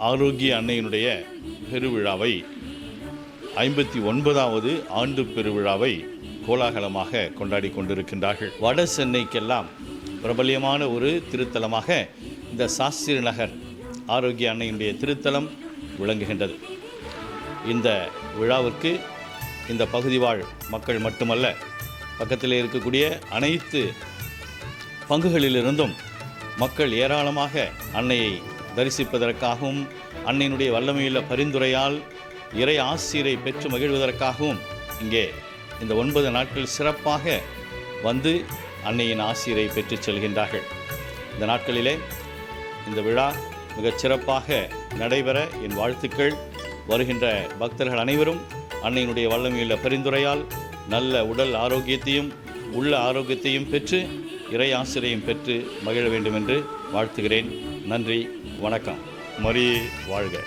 ஆரோக்கிய அன்னையினுடைய பெருவிழாவை 59வது ஆண்டு பெருவிழாவை கோலாகலமாக கொண்டாடி கொண்டிருக்கின்றார்கள். வட சென்னைக்கெல்லாம் பிரபல்யமான ஒரு திருத்தலமாக இந்த சாஸ்திரி நகர் ஆரோக்கிய அன்னையினுடைய திருத்தலம் விளங்குகின்றது. இந்த விழாவிற்கு இந்த பகுதி வாழ் மக்கள் மட்டுமல்ல, பக்கத்தில் இருக்கக்கூடிய அனைத்து பங்குகளிலிருந்தும் மக்கள் ஏராளமாக அன்னையை தரிசிப்பதற்காகவும் அன்னையினுடைய வல்லமையுள்ள பரிந்துரையால் இறை ஆசிரை பெற்று மகிழ்வதற்காகவும் இங்கே இந்த 9 நாட்கள் சிறப்பாக வந்து அன்னையின் ஆசிரை பெற்று செல்கின்றார்கள். இந்த நாட்களிலே இந்த விழா மிகச் சிறப்பாக நடைபெற என் வாழ்த்துக்கள். வருகின்ற பக்தர்கள் அனைவரும் அன்னையினுடைய வல்லமையுள்ள பரிந்துரையால் நல்ல உடல் ஆரோக்கியத்தையும் உள்ள ஆரோக்கியத்தையும் பெற்று இறை ஆசிரியம் பெற்று மகிழ வேண்டும் என்று வாழ்த்துகிறேன். நன்றி, வணக்கம். மரியே வாழ்க.